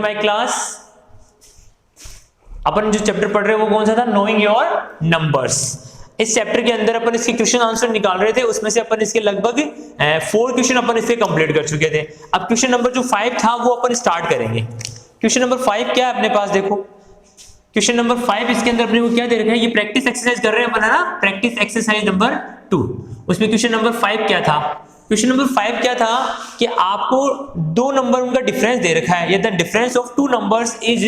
My class. अपन जो chapter पढ़ रहे हैं वो कौन सा था, नोइंग योर नंबर्स। इस चैप्टर के अंदर अपन इसके क्वेश्चन आंसर निकाल रहे थे, उसमें से अपन इसके लगभग 4 क्वेश्चन अपन इसके कंप्लीट कर चुके थे। अब क्वेश्चन नंबर जो 5 था वो अपन स्टार्ट करेंगे। क्वेश्चन नंबर 5 क्या है अपने पास, देखो क्वेश्चन नंबर 5 इसके अंदर अपने को क्या दे रखा है, ये प्रैक्टिस एक्सरसाइज कर रहे हैं अपन है ना, प्रैक्टिस एक्सरसाइज नंबर 2। उसमें क्वेश्चन नंबर 5 क्या था, क्वेश्चन नंबर 5 क्या था कि आपको दो नंबर उनका डिफरेंस दे रखा है, the difference of two numbers is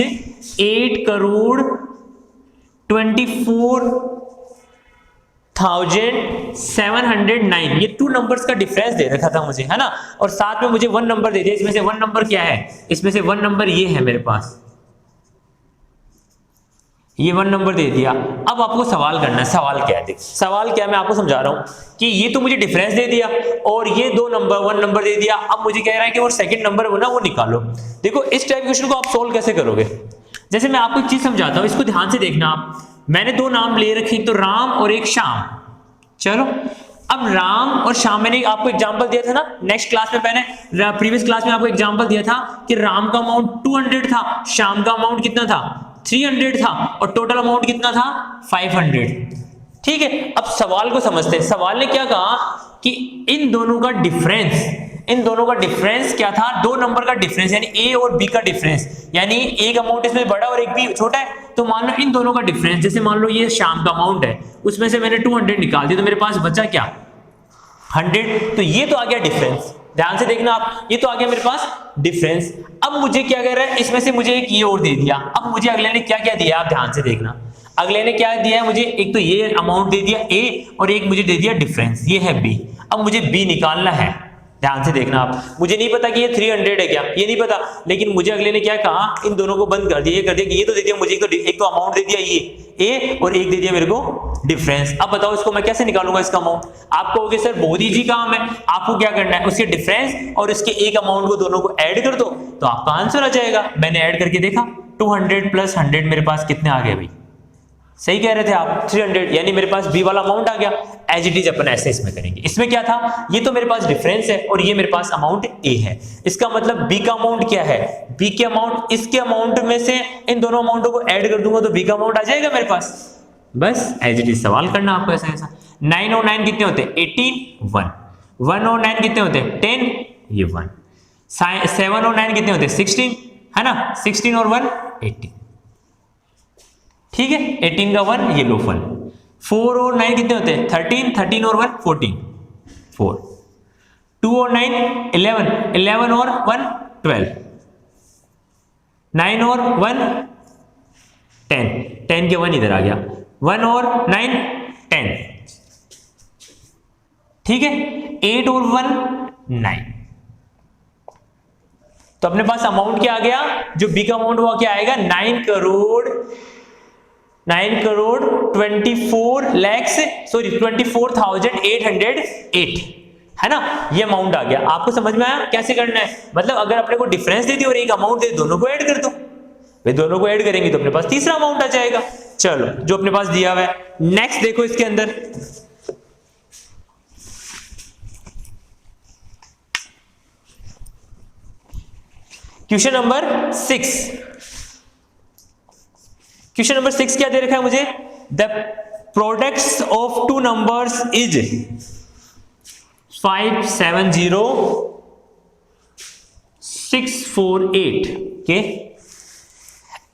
8,24,709। ये टू नंबर्स का डिफरेंस दे रखा था मुझे, है ना, और साथ में मुझे 1 नंबर दे दिया। इसमें से 1 नंबर क्या है, इसमें से 1 नंबर ये है मेरे पास, ये 1 नंबर दे दिया। अब आपको सवाल करना है, सवाल क्या है, देख सवाल क्या है मैं आपको समझा रहा हूं कि ये तो मुझे डिफरेंस दे दिया और ये 2 नंबर 1 नंबर दे दिया। अब मुझे कह रहा है कि वो सेकंड नंबर वो ना वो निकालो। देखो इस टाइप क्वेश्चन को आप सोल्व कैसे करोगे, जैसे मैं आपको एक चीज समझाता हूं, इसको ध्यान से देखना आप। मैंने 2 नाम ले रखे, एक तो राम और एक श्याम। चलो अब राम और श्याम, मैंने आपको एग्जांपल दिया था ना नेक्स्ट क्लास में, मैंने प्रीवियस क्लास में आपको एग्जांपल दिया था कि राम का अमाउंट 200 था, श्याम का अमाउंट कितना था 300 था, और टोटल अमाउंट कितना था 500। ठीक है, अब सवाल को समझते हैं। सवाल ने क्या कहा कि इन दोनों का डिफरेंस क्या था, 2 नंबर का डिफरेंस, यानी ए और बी का डिफरेंस, यानी एक अमाउंट इसमें बड़ा और एक भी छोटा है। तो मान लो इन दोनों का डिफरेंस, जैसे मान लो ये श्याम का अमाउंट है, उसमें से मैंने 200 निकाल दिया, तो मेरे पास बचा क्या 100। तो ये तो आ गया डिफरेंस, ध्यान से देखना आप, ये तो आ गया मेरे पास डिफरेंस। अब मुझे क्या कह रहा है, इसमें से मुझे एक ये और दे दिया। अब मुझे अगले ने क्या क्या दिया, आप ध्यान से देखना। अगले ने क्या दिया है मुझे, एक तो ये अमाउंट दे दिया ए, और एक मुझे दे दिया डिफरेंस, ये है बी। अब मुझे बी निकालना है, ध्यान से देखना आप। मुझे नहीं पता कि ये 300 है क्या, ये नहीं पता, लेकिन मुझे अगले ने क्या कहा, इन दोनों को बंद कर दिया, ये कर दिया कि ये तो दे दिया मुझे, एक तो अमाउंट दे दिया ये ए, और एक दे दिया मेरे को डिफरेंस। अब बताओ इसको मैं कैसे निकालूंगा इसका अमाउंट। आप कहोगे सर बहुत इजी काम है, आपको क्या करना है, उसके डिफरेंस और इसके एक अमाउंट को दोनों को ऐड कर दो तो आपका आंसर आ जाएगा। मैंने ऐड करके देखा, 200 प्लस 100 मेरे पास कितने आ गए भाई, सही कह रहे थे आप 300, यानी मेरे पास बी वाला अमाउंट आ गया। एज इट इज अपन ऐसे इसमें करेंगे। इसमें क्या था, ये तो मेरे पास डिफरेंस है और ये मेरे पास अमाउंट ए है। इसका मतलब बी का अमाउंट क्या है, बी के अमाउंट, इसके अमाउंट में से इन दोनों अमाउंटों को ऐड कर दूंगा तो बी का अमाउंट आ जाएगा मेरे पास। बस एज इट इज सवाल करना आपको ऐसा ऐसा। 9 और 9 कितने होते हैं 18, 1 और 9 कितने होते हैं 10, ये 1। 7 और 9 कितने होते हैं 16, है ना, 16 और 1 18। ठीक है, 18 का 1 ये लो 1। 4 और 9 कितने होते हैं 13, 13 और 1 14, 4। 2 और 9 11, 11 और 1 12। 9 और 1 10, 10 के 1 इधर आ गया, 1 और 9 10। ठीक है, 8 और 1 9। तो अपने पास अमाउंट क्या आ गया, जो बी का अमाउंट हुआ क्या आएगा 9 करोड़ 24,808, है ना, ये अमाउंट आ गया। आपको समझ में आया कैसे करना है, मतलब अगर अपने को डिफरेंस दे दी और एक अमाउंट दे, दोनों को ऐड कर दो, वे दोनों को ऐड करेंगे तो अपने पास तीसरा अमाउंट आ जाएगा। चलो जो अपने पास दिया हुआ है, नेक्स्ट देखो इसके अंदर क्वेश्चन नंबर 6। क्वेश्चन नंबर 6 क्या दे रखा है मुझे, the products of two numbers is 570,648। Okay,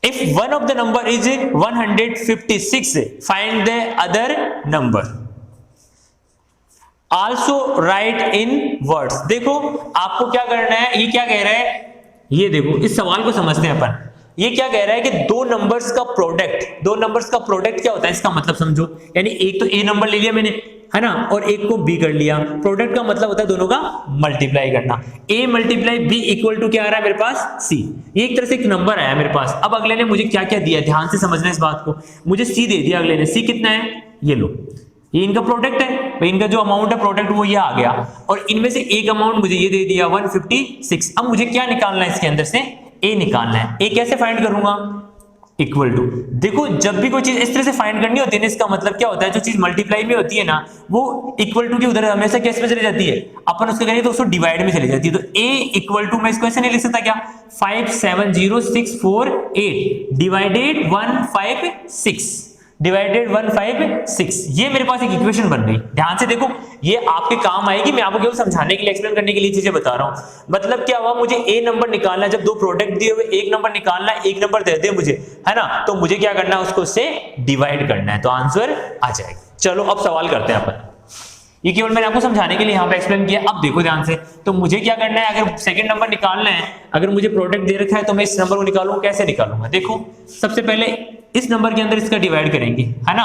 if one of the number is 156, find the other number. Also right in words. देखो आपको क्या करना है, ये क्या कह रहा है, ये देखो इस सवाल को समझते हैं अपन। ये क्या कह रहा है कि दो नंबर्स का प्रोडक्ट क्या होता है, इसका मतलब समझो, यानी एक तो ए नंबर ले लिया मैंने, है ना, और एक को बी कर लिया। प्रोडक्ट का मतलब होता है दोनों का मल्टीप्लाई करना। A multiply B equal to क्या आ रहा है मेरे पास सी। ये एक तरह से एक नंबर आया मेरे पास। अब अगले ने मुझे क्या क्या दिया, ध्यान से समझना इस बात को। मुझे सी दे दिया अगले ने, सी कितना है, ये लो, ये इनका प्रोडक्ट है भाई, इनका जो अमाउंट है प्रोडक्ट वो ये आ गया, और इनमें से एक अमाउंट मुझे ये दे दिया 156। अब मुझे क्या निकालना है इसके अंदर से, ए निकालना है। ए कैसे फाइंड करूंगा, इक्वल टू, देखो जब भी कोई चीज इस तरह से फाइंड करनी होती है ना, इसका मतलब क्या होता है, जो चीज मल्टीप्लाई में होती है ना वो इक्वल टू की उधर हमेशा कैसे में चली जाती है, अपन उसको करेंगे तो उसको डिवाइड में चली जाती है। तो a इक्वल टू मैं इसको ऐसे नहीं लिख सकता क्या, 570,648 डिवाइडेड 156 डिवाइडेड 156, ये मेरे पास एक इक्वेशन बन गई। ध्यान से देखो, ये आपके काम आएगी, मैं आपको केवल समझाने के लिए, एक्सप्लेन करने के लिए चीजें बता रहा हूं। मतलब क्या हुआ, मुझे ए नंबर निकालना है, जब दो प्रोडक्ट दिए हुए एक नंबर निकालना है, एक नंबर दे दे मुझे, है ना, तो मुझे क्या करना है, उसको उससे डिवाइड करना है, तो आंसर आ जाएगा। चलो अब सवाल करते हैं अपन, ये केवल मैंने आपको समझाने के लिए यहाँ पे एक्सप्लेन किया। अब देखो ध्यान से, तो मुझे क्या करना है, अगर सेकंड नंबर निकालना है, अगर मुझे प्रोडक्ट दे रखा है तो मैं इस नंबर को निकालूंगा, कैसे निकालूंगा, देखो सबसे पहले इस नंबर के अंदर इसका डिवाइड करेंगे, है ना,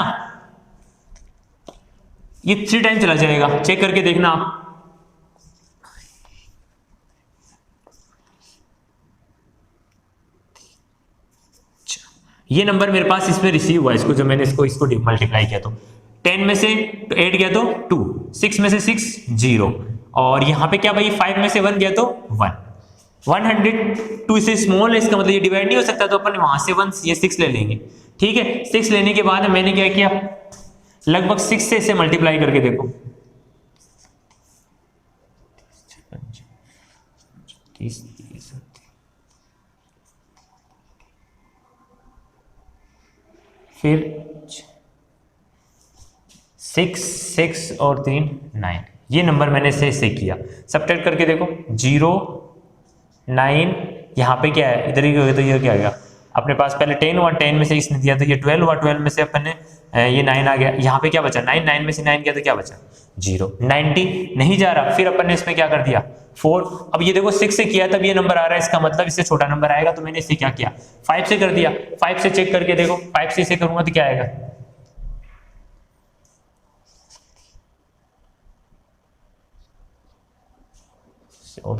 ये 3 टाइम चला जाएगा, चेक करके देखना आप। ये नंबर मेरे पास इसमें रिसीव हुआ, इसको जब मैंने इसको मल्टीप्लाई किया तो 10 में से 8 गया तो 2, 6 में से 6 0, और यहां पे क्या भाई 5 में से 1 गया तो 1, 102 से स्मॉल है, इसका मतलब ये डिवाइड नहीं हो सकता, तो अपन वहां से 1 ये 6 ले लेंगे। ठीक है, 6 लेने के बाद मैंने क्या किया, लगभग 6 से इसे मल्टीप्लाई करके देखो, फिर 6 और 3 9, ये नंबर मैंने से किया, सबट्रैक्ट करके देखो 0 9, यहाँ पे क्या है, इधर ही हो गया, तो ये क्या आएगा अपने पास, पहले 10 हुआ, 10 में से इसने दिया तो ये 12 हुआ, 12 में से अपन ने ये 9 आ गया, यहाँ पे क्या बचा 9, 9 में से 9 गया तो क्या बचा 0, 90 नहीं जा रहा, फिर अपन ने इसमें क्या कर दिया 4, अब ये देखो 6 से किया तब ये नंबर आ रहा है, इसका मतलब इससे छोटा नंबर आएगा, तो मैंने इससे क्या किया 5 से कर दिया, 5 से चेक करके देखो, 5 से इसे करूंगा तो क्या आएगा, और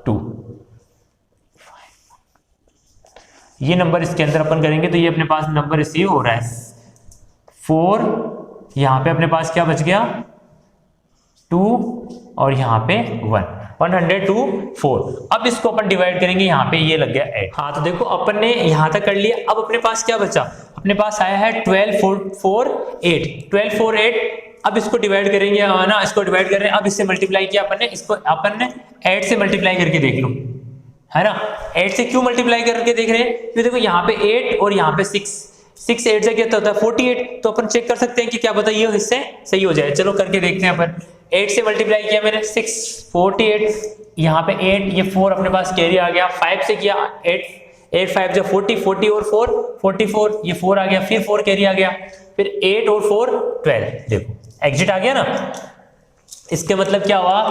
2, ये नंबर इसके अंदर अपन करेंगे तो ये अपने पास नंबर रिसीव हो रहा है 4, यहां पे अपने पास क्या बच गया 2, और यहां पे 1, 102 4। अब इसको अपन डिवाइड करेंगे, यहाँ पे ये लग गया 8। हाँ तो देखो अपन ने यहां तक कर लिया, अब अपने पास क्या बचा, अपने पास आया है 12 4 8, 12 4 8। अब इसको डिवाइड करेंगे ना, इसको डिवाइड कर रहे हैं, अब इससे मल्टीप्लाई किया अपन ने, इसको अपन ने 8 से मल्टीप्लाई करके देख लो, है ना, 8 से क्यों मल्टीप्लाई करके देख रहे हैं, क्योंकि देखो यहाँ पे 8 और यहाँ पे 6, 6 8 से क्या होता है 48, तो अपन चेक कर सकते हैं कि क्या पता ये हिस्से सही हो जाए। चलो करके देखते हैं अपन, 8 से मल्टीप्लाई किया मैंने 6 48, यहाँ पे 8, ये 4 अपने पास कैरी आ गया, 5 से किया 8 8 5 जो 40, 40 और 4 44, ये 4 आ गया, फिर 4 कैरी आ गया, फिर 8 और 4 12, देखो एग्जिट आ गया ना। इसके मतलब क्या हुआ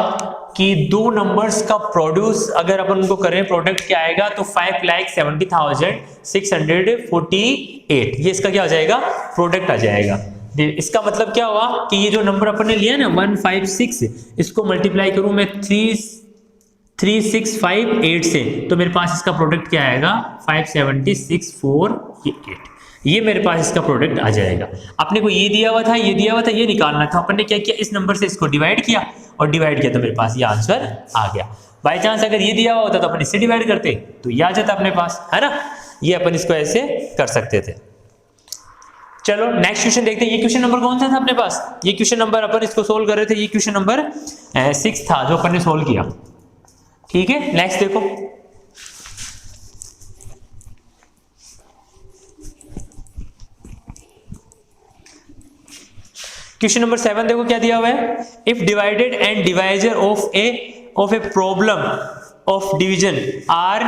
कि दो नंबर्स का प्रोड्यूस अगर अपन उनको करें, प्रोडक्ट क्या आएगा, तो 5,70,648, ये इसका क्या आ जाएगा, प्रोडक्ट आ जाएगा। इसका मतलब क्या हुआ कि ये जो नंबर अपन ने लिया ना 156, इसको मल्टीप्लाई करूं मैं 3658 से, तो मेरे पास इसका प्रोडक्ट क्या आएगा 576,448, ये मेरे पास इसका प्रोडक्ट आ जाएगा। अपने को ये दिया हुआ था, ये दिया हुआ था, ये निकालना था, अपन ने क्या किया, इस नंबर से इसको डिवाइड किया, और डिवाइड किया तो मेरे पास ये आंसर आ गया। बाय चांस अगर ये दिया हुआ होता तो अपन इससे डिवाइड करते तो ये आ जाता अपने पास, है ना, ये अपन इसको ऐसे कर सकते थे। चलो नेक्स्ट क्वेश्चन देखते हैं, ये क्वेश्चन नंबर कौन सा था अपने पास, ये क्वेश्चन नंबर अपन इसको सोल्व कर रहे थे, ये क्वेश्चन नंबर 6 था जो अपन ने सोल्व किया। ठीक है, नेक्स्ट देखो, क्वेश्चन नंबर 7 देखो क्या दिया हुआ है, if divided and divisor of a problem of division are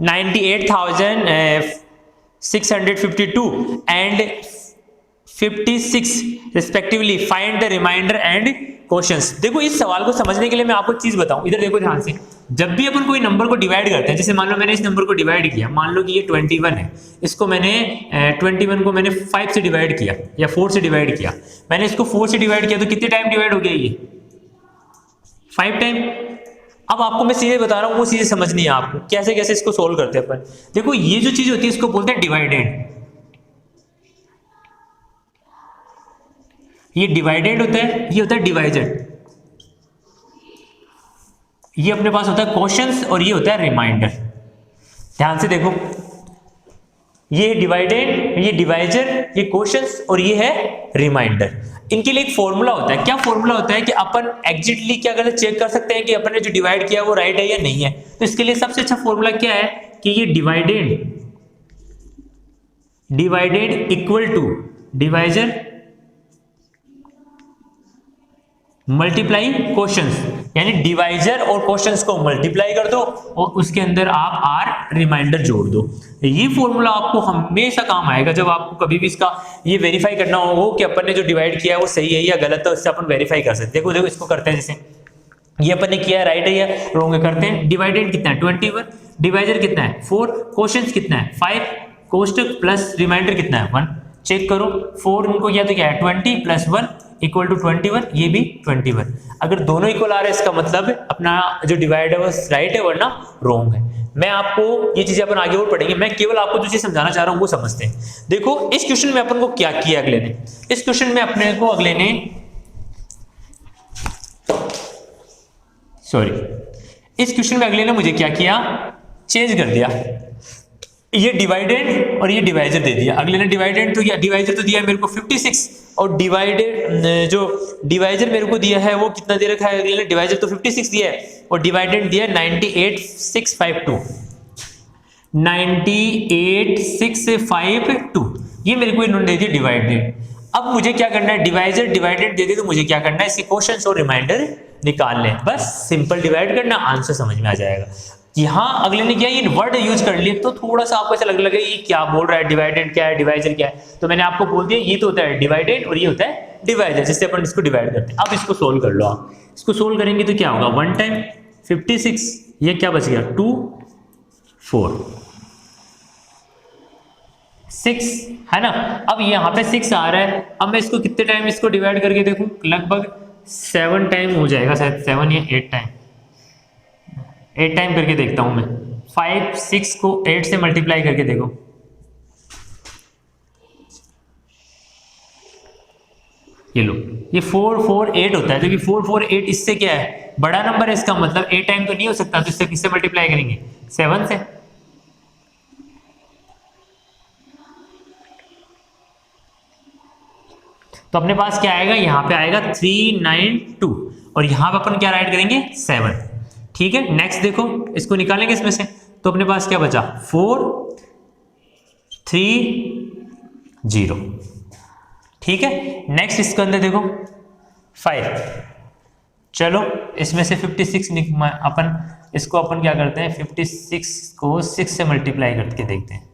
98,652 and 56 respectively, find the remainder and quotients. देखो इस सवाल को समझने के लिए मैं आपको एक चीज बताऊं, इधर देखो ध्यान से, जब भी अपन कोई नंबर को डिवाइड करते हैं, जैसे मान लो मैंने इस नंबर को डिवाइड किया, मान लो कि ये 21 है, इसको मैंने 21 को मैंने 5 से डिवाइड किया या 4 से डिवाइड किया, मैंने इसको 4 से डिवाइड किया तो कितने टाइम डिवाइड हो गया ये 5 टाइम। अब आपको मैं सीधे बता रहा हूं, वो चीजें समझनी है आपको, कैसे कैसे इसको सोल्व करते हैं अपन। देखो ये जो चीज होती है इसको बोलते हैं डिवाइडेड, ये डिवाइडेड होता है, ये होता है डिवाइजर, ये अपने पास होता है क्वेश्चंस और ये होता है रिमाइंडर। ध्यान से देखो, ये डिवाइडेंड, ये डिवाइजर, ये क्वेश्चंस और ये है रिमाइंडर। इनके लिए एक फॉर्मूला होता है। क्या फॉर्मूला होता है कि अपन एग्जैक्टली क्या करते चेक कर सकते हैं कि अपन ने जो डिवाइड किया वो राइट है या नहीं है। तो इसके लिए सबसे अच्छा फॉर्मूला क्या है कि ये divided equal to divisor multiply quotients, यानी डिवाइजर और क्वेश्चंस को मल्टीप्लाई कर दो और उसके अंदर आप आर रिमाइंडर जोड़ दो। ये फॉर्मूला आपको हमेशा काम आएगा जब आपको कभी भी इसका ये वेरीफाई करना हो कि अपन ने जो डिवाइड किया है वो सही है या गलत है, उससे अपन वेरीफाई कर सकते हैं। देखो इसको करते हैं, जैसे ये अपन ने किया है राइट है या रॉन्ग है, करते हैं। डिवाइडेड कितना है 21, डिवाइजर कितना है 4, क्वेश्चंस कितना है 5, कोष्टक प्लस रिमाइंडर कितना है 1। चेक करो 4 इनको किया तो क्या है 20 प्लस 1 इक्वल टू 21, ये भी 21। अगर दोनों इक्वल आ रहे हैं इसका मतलब अपना जो डिवाइड है वो राइट है वरना रॉन्ग है। मैं आपको ये चीजें अपन आगे और पढ़ेंगे, मैं केवल आपको जो चीज समझाना चाह रहा हूं वो समझते हैं। देखो इस क्वेश्चन में अपन को क्या किया अगले ने, इस क्वेश्चन में अपने को अगले ने इस क्वेश्चन में अगले ने मुझे क्या किया, चेंज कर दिया। ये डिवाइडेड और ये डिवाइजर दे दिया। अगले ने डिवाइडेड तो डिवाइजर तो दिया मेरे को 56 और डिवाइडेड जो डिवाइजर मेरे को दिया है वो कितना दे रखा है अगले ने, डिवाइजर तो 56 दिया है और डिवाइडेड दिया 98652 98652, ये मेरे को इन्होंने दे दिया डिवाइडेड। अब मुझे क्या करना है, डिवाइजर डिवाइडेड दे दी तो मुझे क्या करना है, इसके क्वेश्चंस और रिमाइंडर निकाल लें। बस सिंपल डिवाइड करना, आंसर समझ में आ जाएगा। यहाँ अगले ने क्या ये वर्ड यूज कर लिए तो थोड़ा सा आपको ऐसा लगे ये क्या बोल रहा है, डिवाइडेड क्या है डिवाइजर क्या है, तो मैंने आपको बोल दिया ये तो होता है डिवाइडेड और ये होता है डिवाइजर, जिससे अपन इसको डिवाइड करते हैं। अब इसको सोल्व कर लो आप, इसको सोल्व करेंगे तो क्या होगा 1 टाइम 56, ये क्या बच गया 2 4 6 है ना। अब यहाँ पे 6 आ रहा है, अब मैं इसको कितने टाइम इसको डिवाइड करके देखूं, लगभग 7 टाइम हो जाएगा, शायद 7 या 8 टाइम, 8 टाइम करके देखता हूं मैं। 5 6 को 8 से मल्टीप्लाई करके देखो, ये लो ये 4 4 8 होता है, क्योंकि 4 4 8 इससे क्या है बड़ा नंबर है, इसका मतलब 8 टाइम तो नहीं हो सकता, तो इससे किससे मल्टीप्लाई करेंगे 7 से। तो अपने पास क्या आएगा, यहाँ पे आएगा 392 और यहाँ पे अपन क्या राइट करेंगे 7। ठीक है, नेक्स्ट देखो इसको निकालेंगे इसमें से, तो अपने पास क्या बचा 4 3 0। ठीक है, नेक्स्ट इसके अंदर देखो 5, चलो इसमें से 56 अपन इसको अपन क्या करते हैं 56 को 6 से मल्टीप्लाई करके देखते हैं।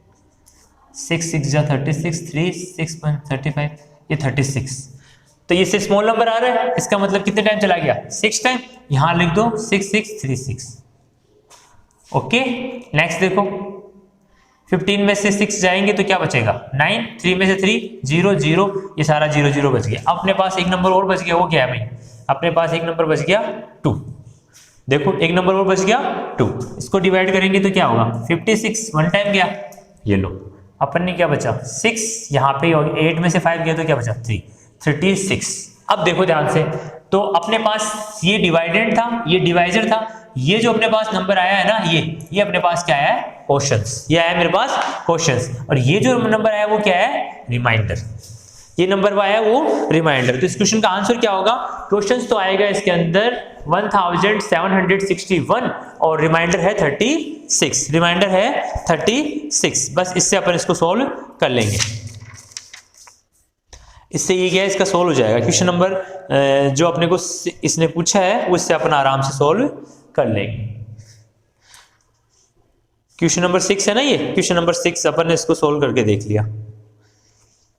6 6 जा 36, 3 6 35, ये 36, तो ये से स्मॉल नंबर आ रहा है, इसका मतलब कितने टाइम चला गया 6 टाइम, यहां लिख दो 6 6 3 6। ओके, नेक्स्ट देखो 15 में से 6 जाएंगे तो क्या बचेगा 9, 3 में से 3 0 0, ये सारा 0 0 बच गया। अपने पास एक नंबर और बच गया, वो क्या है भाई, अपने पास एक नंबर बच गया 2। देखो एक नंबर और बच गया 2, इसको डिवाइड करेंगे तो क्या होगा 56 1 टाइम गया, ये लो अपन ने क्या बचा 6, यहाँ पे 8 में से 5 गया तो क्या बचा 3 36। अब देखो ध्यान से, तो अपने पास ये डिवाइडेड था, ये डिवाइजर था, ये जो अपने पास नंबर आया है ना, ये अपने पास क्या आया है क्वेश्चंस, ये आया मेरे पास क्वेश्चंस, और ये जो नंबर आया वो क्या है रिमाइंडर, ये नंबर आया वो रिमाइंडर। तो इस क्वेश्चन का आंसर क्या होगा, क्वेश्चंस तो आएगा इसके अंदर 1761 और रिमाइंडर है 36, रिमाइंडर है 36। बस इससे अपन इसको सॉल्व कर लेंगे, इससे ये क्या है इसका सॉल्व हो जाएगा। क्वेश्चन नंबर जो अपने को इसने पूछा है वो इससे अपन आराम से सॉल्व कर लेंगे। क्वेश्चन नंबर 6 है ना, ये क्वेश्चन नंबर 6 अपन ने इसको सॉल्व करके देख लिया।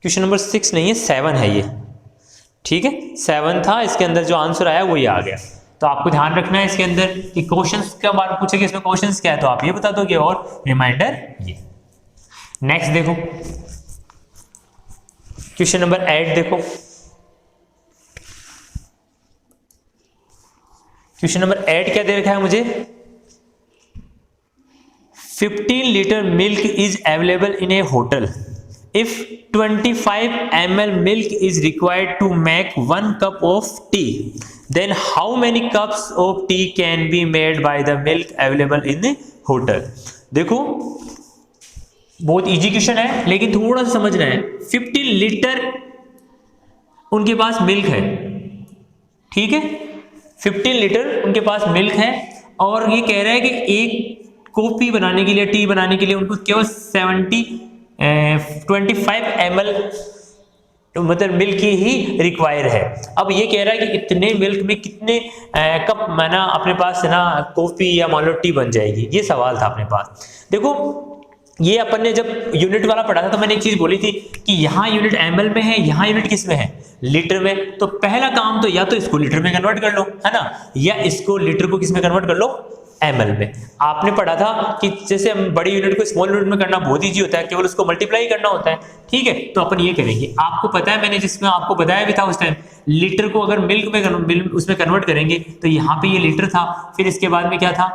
क्वेश्चन नंबर 6 नहीं है 7 है ये, ठीक है 7 था, इसके अंदर जो आंसर आया वो ये आ गया। तो आपको ध्यान रखना है इसके अंदर कि क्वेश्चंस का बारे में पूछेगा, इसमें क्वेश्चंस क्या है तो आप ये बता दोगे और रिमाइंडर ये। नेक्स्ट देखो क्वेश्चन नंबर 8 देखो, क्वेश्चन नंबर 8 क्या दे रखा है मुझे, 15 litre milk is available in A hotel if 25 ml milk is required to make 1 cup of tea, then how many cups of tea can be made by the milk available in the hotel. देखो बहुत easy question है लेकिन थोड़ा सा समझना है। 15 litre उनके पास milk है, ठीक है, 15 लीटर उनके पास मिल्क है और ये कह रहा है कि एक कॉफी बनाने के लिए, टी बनाने के लिए उनको केवल 25 ml मतलब मिल्क ही रिक्वायर है। अब ये कह रहा है कि इतने मिल्क में कितने कप माना अपने पास है ना कॉफी या मान लो टी बन जाएगी, ये सवाल था अपने पास। देखो ये अपन ने जब यूनिट वाला पढ़ा था तो मैंने एक चीज बोली थी कि यहाँ यूनिट ml में है, यहाँ यूनिट किस में है, लीटर में। तो पहला काम तो या तो इसको लीटर में कन्वर्ट कर लो, है ना, या इसको लीटर को किस में कन्वर्ट कर लो, ml में। आपने पढ़ा था कि जैसे हम बड़ी यूनिट को स्मॉल यूनिट में करना बहुत ईजी होता है, केवल उसको मल्टीप्लाई करना होता है, ठीक है। तो अपन ये करेंगे, आपको पता है मैंने जिसमें आपको बताया भी था उस टाइम, लीटर को अगर मिल्क में उसमें कन्वर्ट करेंगे तो यहाँ पे ये लीटर था, फिर इसके बाद में क्या था,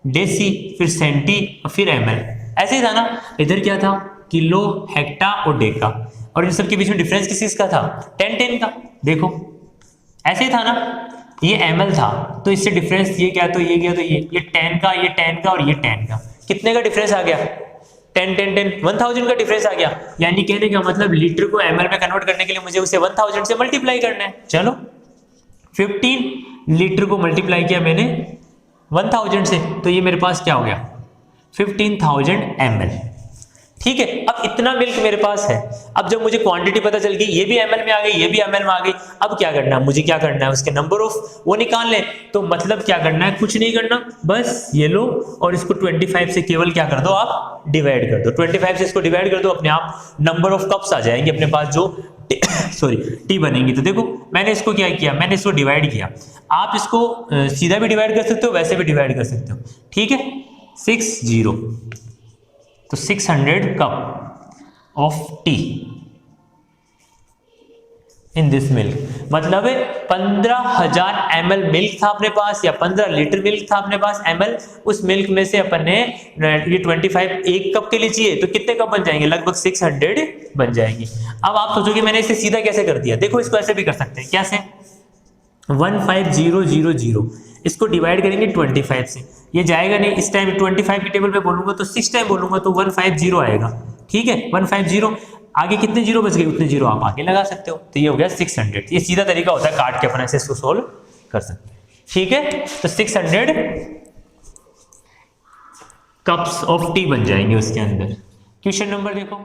डेसी, फिर सेंटी और फिर ml, ऐसे ही था ना। इधर क्या था, किलो, हेक्टा और डेका, और इन सब के बीच में डिफरेंस किस का था, 10 का। देखो ऐसे ही था ना, ये ml था तो इससे डिफरेंस ये क्या, तो ये गया तो ये 10 का, ये 10 का और ये 10 का, कितने का डिफरेंस आ गया, 10 10 10 1000 का डिफरेंस आ गया। यानी कहने का मतलब लीटर को ml में कन्वर्ट करने के लिए मुझे उसे 1000 से मल्टीप्लाई करना है। चलो 15 लीटर को मल्टीप्लाई किया मैंने 1000 से, तो ये मेरे पास क्या हो गया, 15,000 ml, ठीक है। अब इतना मिल्क मेरे पास है। अब जब मुझे क्वांटिटी पता चल गई, ये भी ml में आ गई, ये भी ml में आ गई, अब क्या करना है, मुझे क्या करना है, उसके नंबर ऑफ वो निकाल ले। तो मतलब क्या करना है, कुछ नहीं करना, बस ये लो और इसको 25 से केवल क्या कर दो, आप डिवाइड कर दो। 25 से इसको डिवाइड कर दो, अपने आप नंबर ऑफ कप्स आ जाएंगे अपने पास जो सॉरी टी बनेंगी। तो देखो मैंने इसको क्या किया, मैंने इसको डिवाइड किया। आप इसको सीधा भी डिवाइड कर सकते हो, वैसे भी डिवाइड कर सकते हो, ठीक है। 60 तो 600 cup of T in this milk, मतलब 15,000 ml मिल्क था अपने पास, या 15 लीटर मिल्क था अपने पास ml। उस मिल्क में से अपन ने ये 25 एक कप के लिए चाहिए, तो कितने कप बन जाएंगे, लगभग 600 बन जाएंगे। अब आप सोचोगे मैंने इसे सीधा कैसे कर दिया, देखो इसको ऐसे भी कर सकते हैं, कैसे, 15000, इसको डिवाइड करेंगे 25 से, ये जाएगा नहीं, इस टाइम 25 की टेबल पे बोलूंगा तो 6 टाइम बोलूंगा तो 150 आएगा, ठीक है। 150 आगे कितने जीरो बच गए, उतने जीरो आप आगे लगा सकते हो, तो ये हो गया 600। ये सीधा तरीका होता है, काट के अपन ऐसे इसको सोल्व कर सकते हैं, ठीक है। तो 600 कप्स ऑफ टी बन जाएंगे उसके अंदर। क्वेश्चन नंबर देखो,